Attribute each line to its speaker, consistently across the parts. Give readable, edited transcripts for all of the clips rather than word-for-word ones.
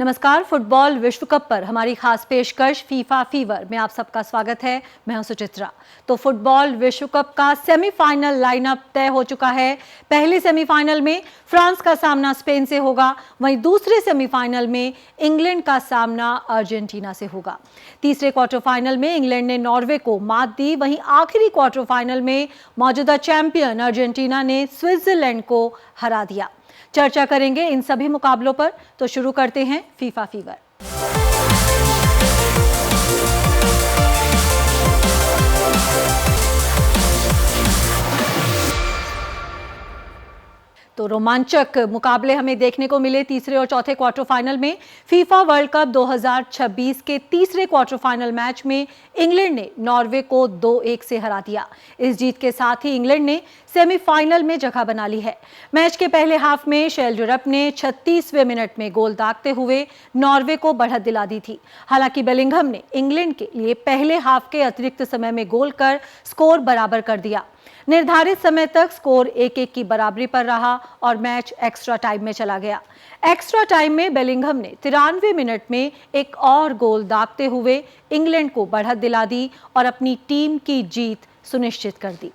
Speaker 1: नमस्कार। फुटबॉल विश्व कप पर हमारी खास पेशकश फीफा फीवर में आप सबका स्वागत है। मैं हूं सुचित्रा। तो फुटबॉल विश्व कप का सेमीफाइनल लाइनअप तय हो चुका है। पहले सेमीफाइनल में फ्रांस का सामना स्पेन से होगा, वहीं दूसरे सेमीफाइनल में इंग्लैंड का सामना अर्जेंटीना से होगा। तीसरे क्वार्टर फाइनल में इंग्लैंड ने नॉर्वे को मात दी, वहीं आखिरी क्वार्टर फाइनल में मौजूदा चैंपियन अर्जेंटीना ने स्विट्जरलैंड को हरा दिया। चर्चा करेंगे इन सभी मुकाबलों पर, तो शुरू करते हैं फीफा फीवर। तो रोमांचक मुकाबले हमें देखने को मिले तीसरे और चौथे क्वार्टर फाइनल में। फीफा वर्ल्ड कप 2026 के तीसरे क्वार्टर फाइनल मैच में इंग्लैंड ने नॉर्वे को 2-1 से हरा दिया। इस जीत के साथ ही इंग्लैंड ने सेमीफाइनल में जगह बना ली है। मैच के पहले हाफ में शेल्डरप ने 36वें मिनट में गोल दागते हुए नॉर्वे को बढ़त दिला दी थी। हालांकि बेलिंघम ने इंग्लैंड के लिए पहले हाफ के अतिरिक्त समय में गोल कर स्कोर बराबर कर दिया। निर्धारित समय तक स्कोर 1-1 की बराबरी पर रहा और मैच एक्स्ट्रा टाइम में चला गया। एक्स्ट्रा टाइम में बेलिंघम ने 93 मिनट में एक और गोल दागते हुए इंग्लैंड को बढ़त दिला दी और अपनी टीम की जीत सुनिश्चित कर दी।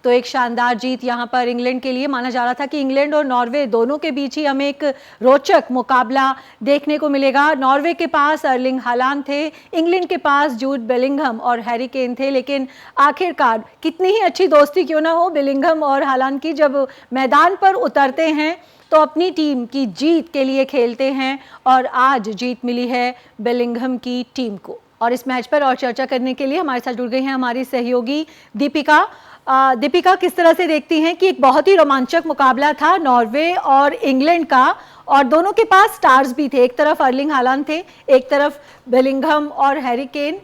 Speaker 1: तो एक शानदार जीत यहां पर इंग्लैंड के लिए। माना जा रहा था कि इंग्लैंड और नॉर्वे दोनों के बीच ही हमें एक रोचक मुकाबला देखने को मिलेगा। नॉर्वे के पास अर्लिंग हालांड थे, इंग्लैंड के पास जूड बेलिंघम और हैरी केन थे, लेकिन आखिरकार कितनी ही अच्छी दोस्ती क्यों ना हो बेलिंघम और हालांड की, जब मैदान पर उतरते हैं तो अपनी टीम की जीत के लिए खेलते हैं और आज जीत मिली है बेलिंघम की टीम को। और इस मैच पर और चर्चा करने के लिए हमारे साथ जुड़ गई हैं हमारी सहयोगी दीपिका। दीपिका, किस तरह से देखती हैं कि एक बहुत ही रोमांचक मुकाबला था नॉर्वे और इंग्लैंड का, और दोनों के पास स्टार्स भी थे। एक तरफ अर्लिंग हालांड थे, एक तरफ बेलिंघम और हैरी केन,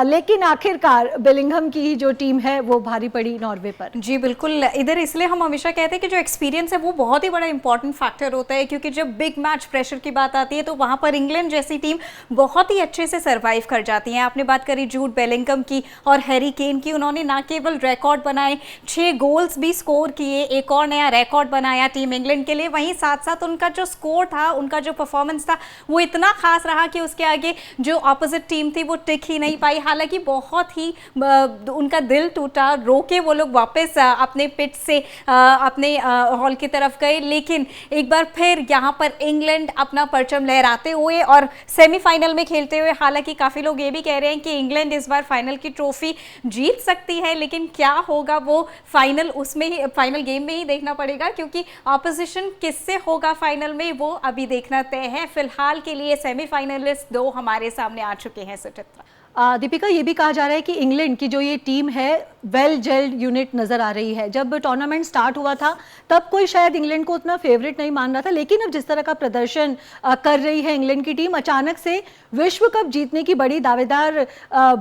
Speaker 1: लेकिन आखिरकार बेलिंघम की ही जो टीम है वो भारी पड़ी नॉर्वे पर।
Speaker 2: जी बिल्कुल। इधर इसलिए हम हमेशा कहते हैं कि जो एक्सपीरियंस है वो बहुत ही बड़ा इंपॉर्टेंट फैक्टर होता है, क्योंकि जब बिग मैच प्रेशर की बात आती है तो वहां पर इंग्लैंड जैसी टीम बहुत ही अच्छे से सर्वाइव कर जाती है। आपने बात करी जूड बेलिंघम की और हैरी केन की, उन्होंने ना केवल रिकॉर्ड बनाए, 6 गोल्स भी स्कोर किए, एक और नया रिकॉर्ड बनाया टीम इंग्लैंड के लिए। वहीं साथ साथ उनका जो स्कोर था, उनका जो परफॉर्मेंस था वो इतना खास रहा कि उसके आगे जो ऑपोजिट टीम थी वो टिक ही नहीं पाई। हालांकि बहुत ही उनका दिल टूटा, रोके वो लोग वापस अपने पिच से अपने हॉल की तरफ गए, लेकिन एक बार फिर यहाँ पर इंग्लैंड अपना परचम लहराते हुए और सेमीफाइनल में खेलते हुए, हालांकि काफ़ी लोग ये भी कह रहे हैं कि इंग्लैंड इस बार फाइनल की ट्रॉफी जीत सकती है, लेकिन क्या होगा वो फाइनल उसमें ही, फाइनल गेम में ही देखना पड़ेगा, क्योंकि ऑपोजिशन किससे होगा फाइनल में वो अभी देखना तय है। फिलहाल के लिए सेमीफाइनलिस्ट 2 हमारे सामने आ चुके हैं सुचित्रा।
Speaker 1: दीपिका, ये भी कहा जा रहा है कि इंग्लैंड की जो ये टीम है वेल जेल्ड यूनिट नजर आ रही है। जब टूर्नामेंट स्टार्ट हुआ था तब कोई शायद इंग्लैंड को उतना फेवरेट नहीं मान रहा था, लेकिन अब जिस तरह का प्रदर्शन कर रही है इंग्लैंड की टीम, अचानक से विश्व कप जीतने की बड़ी दावेदार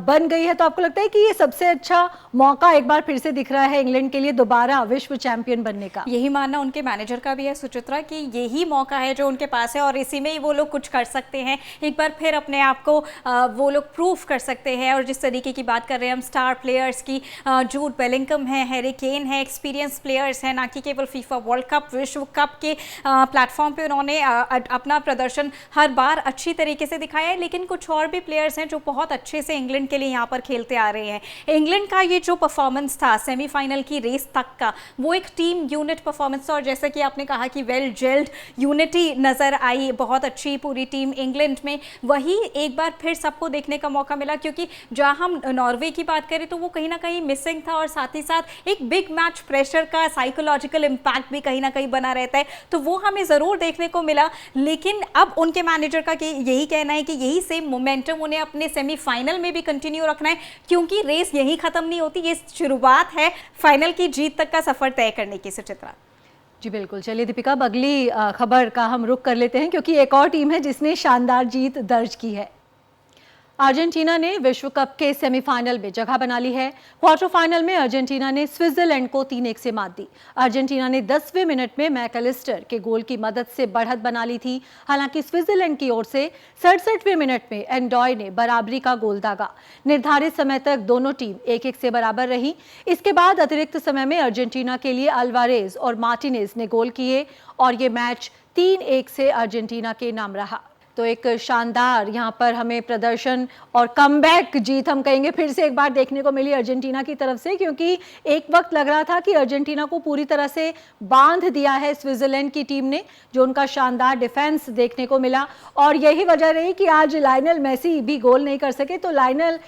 Speaker 1: बन गई है। तो आपको लगता है कि ये सबसे अच्छा मौका एक बार फिर से दिख रहा है इंग्लैंड के लिए दोबारा विश्व चैंपियन बनने का?
Speaker 2: यही मानना उनके मैनेजर का भी है सुचित्रा, कि यही मौका है जो उनके पास है और इसी में ही वो लोग कुछ कर सकते हैं, एक बार फिर अपने आप को वो लोग प्रूफ कर सकते हैं। और जिस तरीके की बात कर रहे हैं हम स्टार प्लेयर्स की, जूड बेलिंघम है, हैरी केन है, एक्सपीरियंस प्लेयर्स हैं, ना कि केवल फीफा वर्ल्ड कप, विश्व कप के प्लेटफॉर्म पे उन्होंने अपना प्रदर्शन हर बार अच्छी तरीके से दिखाया है। लेकिन कुछ और भी प्लेयर्स हैं जो बहुत अच्छे से इंग्लैंड के लिए यहाँ पर खेलते आ रहे हैं। इंग्लैंड का ये जो परफॉर्मेंस था सेमीफाइनल की रेस तक का, वो एक टीम यूनिट परफॉर्मेंस था, और जैसा कि आपने कहा कि वेल जेल्ड यूनिटी नजर आई, बहुत अच्छी पूरी टीम इंग्लैंड में। वही एक बार फिर सबको देखने का मौका मिला, क्योंकि जहां हम नॉर्वे की बात करें तो वो कहीं ना कहीं मिसिंग था, और साथ ही साथ एक बिग मैच प्रेशर का साइकोलॉजिकल इंपैक्ट भी कहीं ना कहीं बना रहता है, तो वो हमें ज़रूर देखने को मिला। लेकिन अब उनके मैनेजर का यही कहना है कि यही सेम मोमेंटम उन्हें अपने सेमीफाइनल में भी कंटिन्यू रखना है, क्योंकि रेस यही खत्म नहीं होती, ये शुरुआत है फाइनल की जीत तक का सफर तय करने की। सुचित्रा
Speaker 1: जी बिल्कुल। चलिए दीपिका, अब अगली खबर का हम रुख कर लेते हैं, क्योंकि एक और टीम है जिसने शानदार जीत दर्ज की है। अर्जेंटीना ने विश्व कप के सेमीफाइनल में जगह बना ली है। क्वार्टर फाइनल में अर्जेंटीना ने स्विट्जरलैंड को 3-1 से मात दी। अर्जेंटीना ने 10वें मिनट में मैकलिस्टर के गोल की मदद से बढ़त बना ली थी। हालांकि स्विट्जरलैंड की ओर से 67वें मिनट में एंडॉय ने बराबरी का गोल दागा। निर्धारित समय तक दोनों टीम 1-1 से बराबर रही। इसके बाद अतिरिक्त समय में अर्जेंटीना के लिए अल्वारेज और मार्टिनेज ने गोल किए और ये मैच 3-1 से अर्जेंटीना के नाम रहा। तो एक शानदार यहाँ पर हमें प्रदर्शन और कमबैक जीत हम कहेंगे फिर से एक बार देखने को मिली अर्जेंटीना की तरफ से, क्योंकि एक वक्त लग रहा था कि अर्जेंटीना को पूरी तरह से बांध दिया है स्विट्जरलैंड की टीम ने, जो उनका शानदार डिफेंस देखने को मिला। और यही वजह रही कि आज लायनल मेसी भी गोल नहीं कर सके। तो लायनल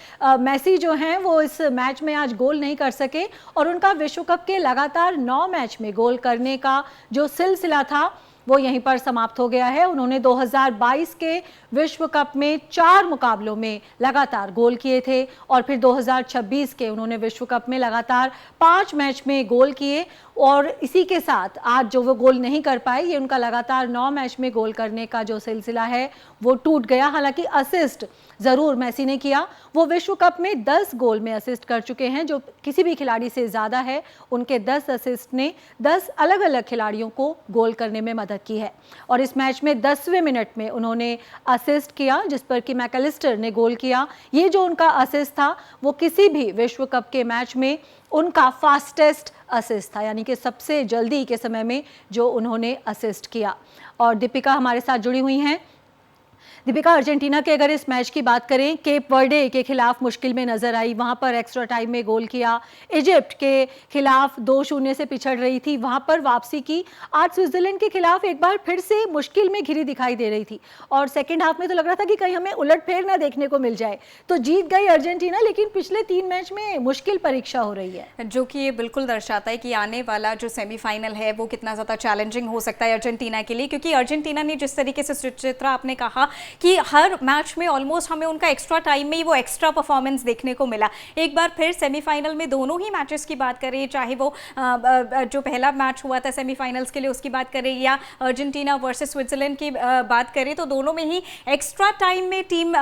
Speaker 1: मेसी जो हैं वो इस मैच में आज गोल नहीं कर सके और उनका विश्व कप के लगातार 9 मैच में गोल करने का जो सिलसिला था वो यहीं पर समाप्त हो गया है। उन्होंने 2022 के विश्व कप में 4 मुकाबलों में लगातार गोल किए थे और फिर 2026 के उन्होंने विश्व कप में लगातार 5 मैच में गोल किए और इसी के साथ आज जो वो गोल नहीं कर पाए, ये उनका लगातार 9 मैच में गोल करने का जो सिलसिला है वो टूट गया। हालांकि असिस्ट ज़रूर मेसी ने किया, वो विश्व कप में 10 गोल में असिस्ट कर चुके हैं, जो किसी भी खिलाड़ी से ज़्यादा है। उनके 10 असिस्ट ने 10 अलग अलग खिलाड़ियों को गोल करने में मदद की है और इस मैच में 10वें मिनट में उन्होंने असिस्ट किया जिस पर कि मैकलिस्टर ने गोल किया। ये जो उनका असिस्ट था वो किसी भी विश्व कप के मैच में उनका फास्टेस्ट असिस्ट था, यानी कि सबसे जल्दी के समय में जो उन्होंने असिस्ट किया। और दीपिका हमारे साथ जुड़ी हुई हैं। दीपिका, अर्जेंटीना के अगर इस मैच की बात करें, केप वर्डे के खिलाफ मुश्किल में नजर आई, वहां पर एक्स्ट्रा टाइम में गोल किया, इजिप्ट के खिलाफ 2-0 से पिछड़ रही थी, वहां पर वापसी की। आज स्विट्जरलैंड के खिलाफ एक बार फिर से मुश्किल में घिरी दिखाई दे रही थी और सेकेंड हाफ में तो लग रहा था कि कहीं हमें उलटफेर ना देखने को मिल जाए। तो जीत गई अर्जेंटीना, लेकिन पिछले 3 मैच में मुश्किल परीक्षा हो रही है,
Speaker 2: जो कि ये बिल्कुल दर्शाता है कि आने वाला जो सेमीफाइनल है वो कितना ज़्यादा चैलेंजिंग हो सकता है अर्जेंटीना के लिए। क्योंकि अर्जेंटीना ने जिस तरीके से, सुचित्रा आपने कहा कि हर मैच में ऑलमोस्ट हमें उनका एक्स्ट्रा टाइम में ही वो एक्स्ट्रा परफॉर्मेंस देखने को मिला। एक बार फिर सेमीफाइनल में दोनों ही मैचेस की बात करें, चाहे वो जो पहला मैच हुआ था सेमीफाइनल्स के लिए उसकी बात करें या अर्जेंटीना वर्सेस स्विट्जरलैंड की बात करें, तो दोनों में ही एक्स्ट्रा टाइम में टीम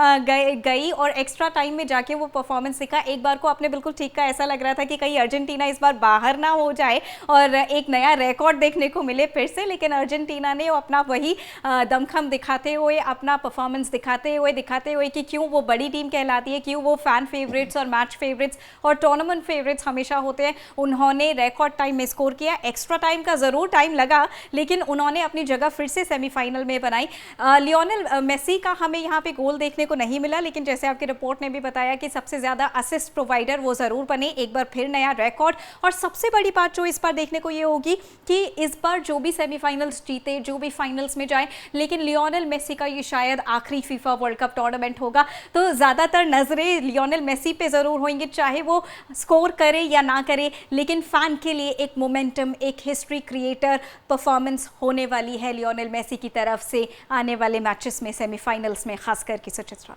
Speaker 2: गई और एक्स्ट्रा टाइम में जाके वो परफॉर्मेंस दिखा। एक बार को आपने बिल्कुल ठीक कहा, ऐसा लग रहा था कि कहीं अर्जेंटीना इस बार बाहर ना हो जाए और एक नया रिकॉर्ड देखने को मिले फिर से, लेकिन अर्जेंटीना ने अपना वही दमखम दिखाते हुए, अपना परफॉर्मेंस दिखाते हुए कि क्यों वो बड़ी टीम कहलाती है, क्यों वो फैन फेवरेट्स और मैच फेवरेट्स और टूर्नामेंट फेवरेट्स हमेशा होते हैं। उन्होंने रिकॉर्ड टाइम में स्कोर किया। एक्स्ट्रा टाइम का ज़रूर टाइम लगा, लेकिन उन्होंने अपनी जगह फिर से सेमीफाइनल में बनाई। लियोनेल मेसी का हमें यहाँ पे गोल देखने को नहीं मिला, लेकिन जैसे आपकी रिपोर्ट ने भी बताया कि सबसे ज़्यादा असिस्ट प्रोवाइडर वो ज़रूर बने, एक बार फिर नया रिकॉर्ड। और सबसे बड़ी बात जो इस बार देखने को ये होगी कि इस बार जो भी सेमीफाइनल्स जीते, जो भी फाइनल्स में जाए, लेकिन लियोनेल मेसी का ये शायद आखिरी फीफा वर्ल्ड कप टूर्नामेंट होगा, तो ज़्यादातर नज़रें लियोनेल मेसी पे ज़रूर होंगी, चाहे वो स्कोर करे या ना करे। लेकिन फ़ैन के लिए एक मोमेंटम, एक हिस्ट्री क्रिएटर परफॉर्मेंस होने वाली है लियोनेल मेसी की तरफ से आने वाले मैचेस में, सेमीफाइनल्स में खास करके। सुचित्रा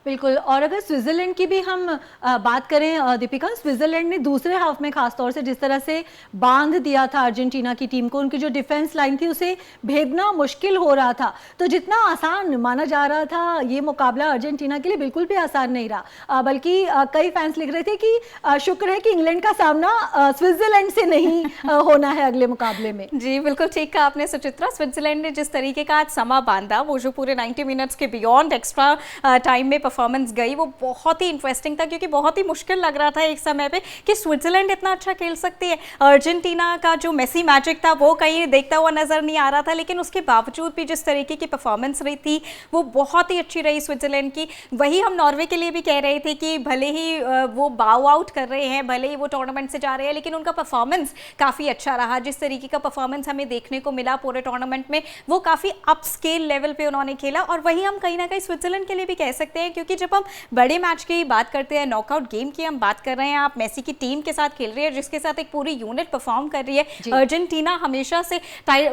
Speaker 1: बिल्कुल। और अगर स्विट्जरलैंड की भी हम बात करें दीपिका, स्विट्जरलैंड ने दूसरे हाफ में खासतौर से जिस तरह से बांध दिया था अर्जेंटीना की टीम को, उनकी जो डिफेंस लाइन थी उसे भेदना मुश्किल हो रहा था। तो जितना आसान माना जा रहा था ये मुकाबला अर्जेंटीना के लिए बिल्कुल भी आसान नहीं रहा, बल्कि कई फैंस लिख रहे थे कि शुक्र है कि इंग्लैंड का सामना स्विट्जरलैंड से नहीं होना है अगले मुकाबले में।
Speaker 2: जी बिल्कुल ठीक कहा आपने सुचित्रा। स्विट्जरलैंड ने जिस तरीके का आज समा बांधा, वो जो पूरे 90 मिनट्स के बियॉन्ड एक्स्ट्रा टाइम में परफॉर्मेंस गई, वो बहुत ही इंटरेस्टिंग था, क्योंकि बहुत ही मुश्किल लग रहा था एक समय पे कि स्विट्जरलैंड इतना अच्छा खेल सकती है। अर्जेंटीना का जो मेसी मैजिक था वो कहीं देखता हुआ नजर नहीं आ रहा था, लेकिन उसके बावजूद भी जिस तरीके की परफॉर्मेंस रही थी वो बहुत ही अच्छी रही स्विट्जरलैंड की। वही हम नॉर्वे के लिए भी कह रहे थे कि भले ही वो बाउ आउट कर रहे हैं, भले ही वो टूर्नामेंट से जा रहे हैं, लेकिन उनका परफॉर्मेंस काफ़ी अच्छा रहा। जिस तरीके का परफॉर्मेंस हमें देखने को मिला पूरे टूर्नामेंट में, वो काफ़ी अप स्केल लेवल पे उन्होंने खेला। और वही हम कहीं ना कहीं स्विट्जरलैंड के लिए भी कह सकते हैं, क्योंकि जब हम बड़े मैच की बात करते हैं, नॉकआउट गेम की हम बात कर रहे हैं, आप मेसी की टीम के साथ खेल रही है जिसके साथ एक पूरी यूनिट परफॉर्म कर रही है। अर्जेंटीना हमेशा से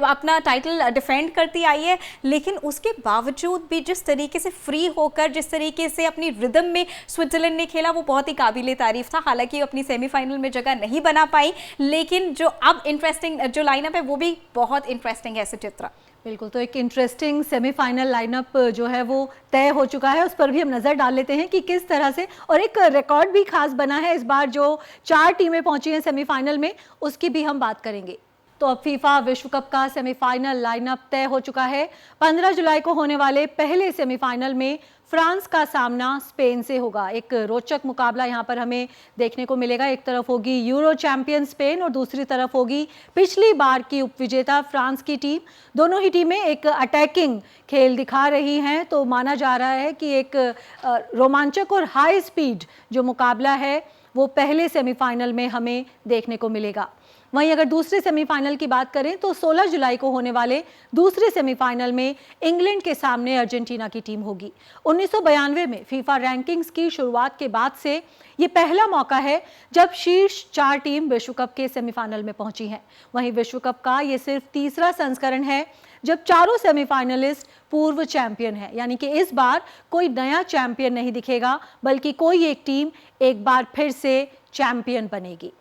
Speaker 2: अपना टाइटल डिफेंड करती आई है, लेकिन उसके बावजूद भी जिस तरीके से फ्री होकर, जिस तरीके से अपनी रिदम में स्विट्जरलैंड ने खेला, वो बहुत ही काबिले तारीफ था। हालांकि अपनी सेमीफाइनल में जगह नहीं बना पाई, लेकिन जो अब इंटरेस्टिंग जो लाइनअप है वो भी बहुत इंटरेस्टिंग है सुचित्रा।
Speaker 1: बिल्कुल, तो एक इंटरेस्टिंग सेमीफाइनल लाइनअप जो है वो तय हो चुका है, उस पर भी हम नज़र डाल लेते हैं कि किस तरह से, और एक रिकॉर्ड भी खास बना है इस बार, जो 4 टीमें पहुंची हैं सेमीफाइनल में, उसकी भी हम बात करेंगे। तो अब फीफा विश्व कप का सेमीफाइनल लाइनअप तय हो चुका है। 15 जुलाई को होने वाले पहले सेमीफाइनल में फ्रांस का सामना स्पेन से होगा। एक रोचक मुकाबला यहां पर हमें देखने को मिलेगा। एक तरफ होगी यूरो चैंपियन स्पेन और दूसरी तरफ होगी पिछली बार की उपविजेता फ्रांस की टीम। दोनों ही टीमें एक अटैकिंग खेल दिखा रही हैं, तो माना जा रहा है कि एक रोमांचक और हाई स्पीड जो मुकाबला है वो पहले सेमीफाइनल में हमें देखने को मिलेगा। वहीं अगर दूसरे सेमीफाइनल की बात करें तो 16 जुलाई को होने वाले दूसरे सेमीफाइनल में इंग्लैंड के सामने अर्जेंटीना की टीम होगी। 1992 में फीफा रैंकिंग्स की शुरुआत के बाद से ये पहला मौका है जब शीर्ष 4 टीम विश्व कप के सेमीफाइनल में पहुंची हैं। वहीं विश्व कप का ये सिर्फ तीसरा संस्करण है जब चारों सेमीफाइनलिस्ट पूर्व चैंपियन है, यानी कि इस बार कोई नया चैंपियन नहीं दिखेगा, बल्कि कोई एक टीम एक बार फिर से चैंपियन बनेगी।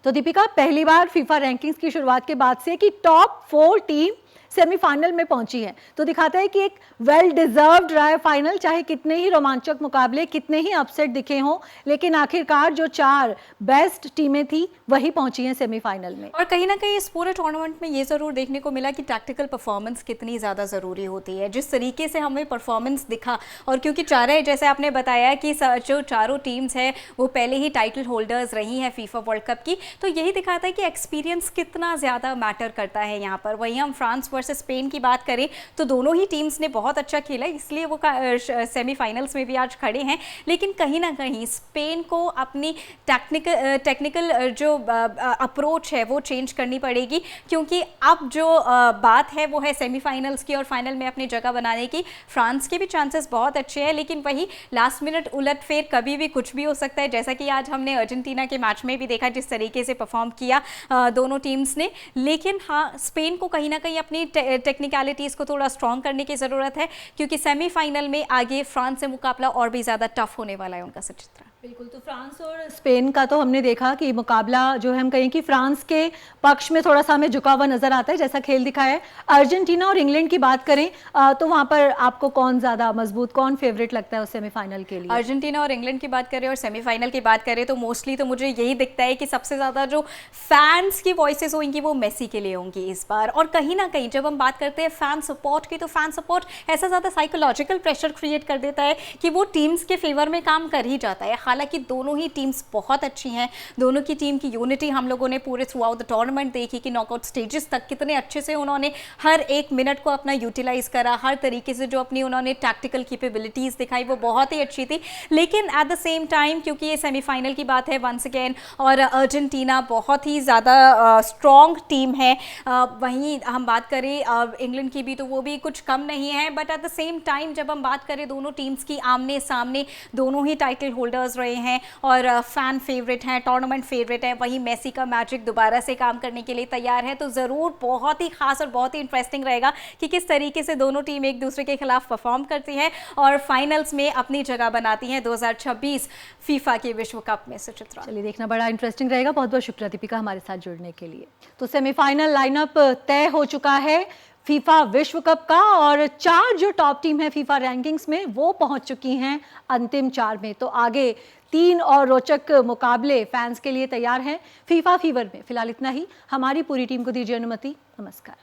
Speaker 1: तो दीपिका, पहली बार फीफा रैंकिंग्स की शुरुआत के बाद से कि टॉप 4 टीम सेमीफाइनल में पहुंची है, तो दिखाता है कि एक वेल डिजर्व्ड रहा है फाइनल। चाहे कितने ही रोमांचक मुकाबले, कितने ही अपसेट दिखे हों, लेकिन आखिरकार जो 4 बेस्ट टीमें थी वही पहुंची हैं सेमीफाइनल में।
Speaker 2: और कहीं ना कहीं इस पूरे टूर्नामेंट में ये ज़रूर देखने को मिला कि टैक्टिकल परफॉर्मेंस कितनी ज़्यादा ज़रूरी होती है। जिस तरीके से हमें परफॉर्मेंस दिखा, और क्योंकि चारों, जैसे आपने बताया कि जो चारों टीम्स हैं वो पहले ही टाइटल होल्डर्स रही हैं फीफा वर्ल्ड कप की, तो यही दिखाता है कि एक्सपीरियंस कितना ज़्यादा मैटर करता है यहाँ पर। वहीं हम फ्रांस वर्सेस स्पेन की बात करें तो दोनों ही टीम्स ने बहुत अच्छा खेला, इसलिए वो सेमीफाइनल्स में भी आज खड़े हैं। लेकिन कहीं ना कहीं स्पेन को अपनी टेक्निकल जो अप्रोच है वो चेंज करनी पड़ेगी, क्योंकि अब जो बात है वो है सेमीफाइनल्स की और फाइनल में अपनी जगह बनाने की। फ्रांस के भी चांसेस बहुत अच्छे हैं, लेकिन वही लास्ट मिनट उलटफेर कभी भी कुछ भी हो सकता है, जैसा कि आज हमने अर्जेंटीना के मैच में भी देखा जिस तरीके से परफॉर्म किया दोनों टीम्स ने। लेकिन हाँ, स्पेन को कहीं ना कहीं अपनी टेक्निकलिटीज़ को थोड़ा स्ट्रॉन्ग करने की ज़रूरत है, क्योंकि सेमीफाइनल में आगे फ्रांस से मुकाबला और भी ज़्यादा टफ होने वाला है उनका। सुचित्रा,
Speaker 1: बिल्कुल, तो फ्रांस और स्पेन का तो हमने देखा कि मुकाबला जो है हम कहें कि फ्रांस के पक्ष में थोड़ा सा हमें झुका हुआ नजर आता है, जैसा खेल दिखाया है। अर्जेंटीना और इंग्लैंड की बात करें तो वहां पर आपको कौन ज्यादा मजबूत, कौन फेवरेट लगता है उस सेमीफाइनल के लिए?
Speaker 2: अर्जेंटीना और इंग्लैंड की बात करें और सेमीफाइनल की बात करें तो मोस्टली तो मुझे यही दिखता है कि सबसे ज़्यादा जो फैंस की वॉइसेस होंगी वो मेसी के लिए होंगी इस बार। और कहीं ना कहीं जब हम बात करते हैं फैन सपोर्ट की, तो फैन सपोर्ट ऐसा ज़्यादा साइकोलॉजिकल प्रेशर क्रिएट कर देता है कि वो टीम्स के फेवर में काम कर ही जाता है। हालांकि दोनों ही टीम्स बहुत अच्छी हैं, दोनों की टीम की यूनिटी हम लोगों ने पूरे थ्रू आउट द टूर्नामेंट देखी कि नॉकआउट स्टेजेस तक कितने अच्छे से उन्होंने हर एक मिनट को अपना यूटिलाइज करा, हर तरीके से जो अपनी उन्होंने टैक्टिकल कैपेबिलिटीज़ दिखाई वो बहुत ही अच्छी थी। लेकिन एट द सेम टाइम, क्योंकि ये सेमीफाइनल की बात है वंस अगेन, और अर्जेंटीना बहुत ही ज़्यादा स्ट्रॉन्ग टीम है। वहीं हम बात करें इंग्लैंड की भी, तो वो भी कुछ कम नहीं है। But at the same time जब हम बात करें दोनों टीम्स की आमने सामने, दोनों ही टाइटल होल्डर्स रहे हैं और फैन फेवरेट हैं, टूर्नामेंट फेवरेट है। वहीं मेसी का मैजिक दोबारा से काम करने के लिए तैयार है, तो ज़रूर बहुत ही खास और बहुत ही इंटरेस्टिंग रहेगा कि किस तरीके से दोनों टीम एक दूसरे के खिलाफ परफॉर्म करती हैं और फाइनल्स में अपनी जगह बनाती हैं 2026 फीफा के विश्व कप में। सुचित्रा,
Speaker 1: चलिए, देखना बड़ा इंटरेस्टिंग रहेगा। बहुत बहुत शुक्रिया दीपिका हमारे साथ जुड़ने के लिए। तो सेमीफाइनल लाइनअप तय हो चुका है फीफा विश्व कप का, और 4 जो टॉप टीम है फीफा रैंकिंग्स में वो पहुंच चुकी हैं अंतिम 4 में। तो आगे 3 और रोचक मुकाबले फैंस के लिए तैयार हैं फीफा फीवर में। फिलहाल इतना ही। हमारी पूरी टीम को दीजिए अनुमति। नमस्कार।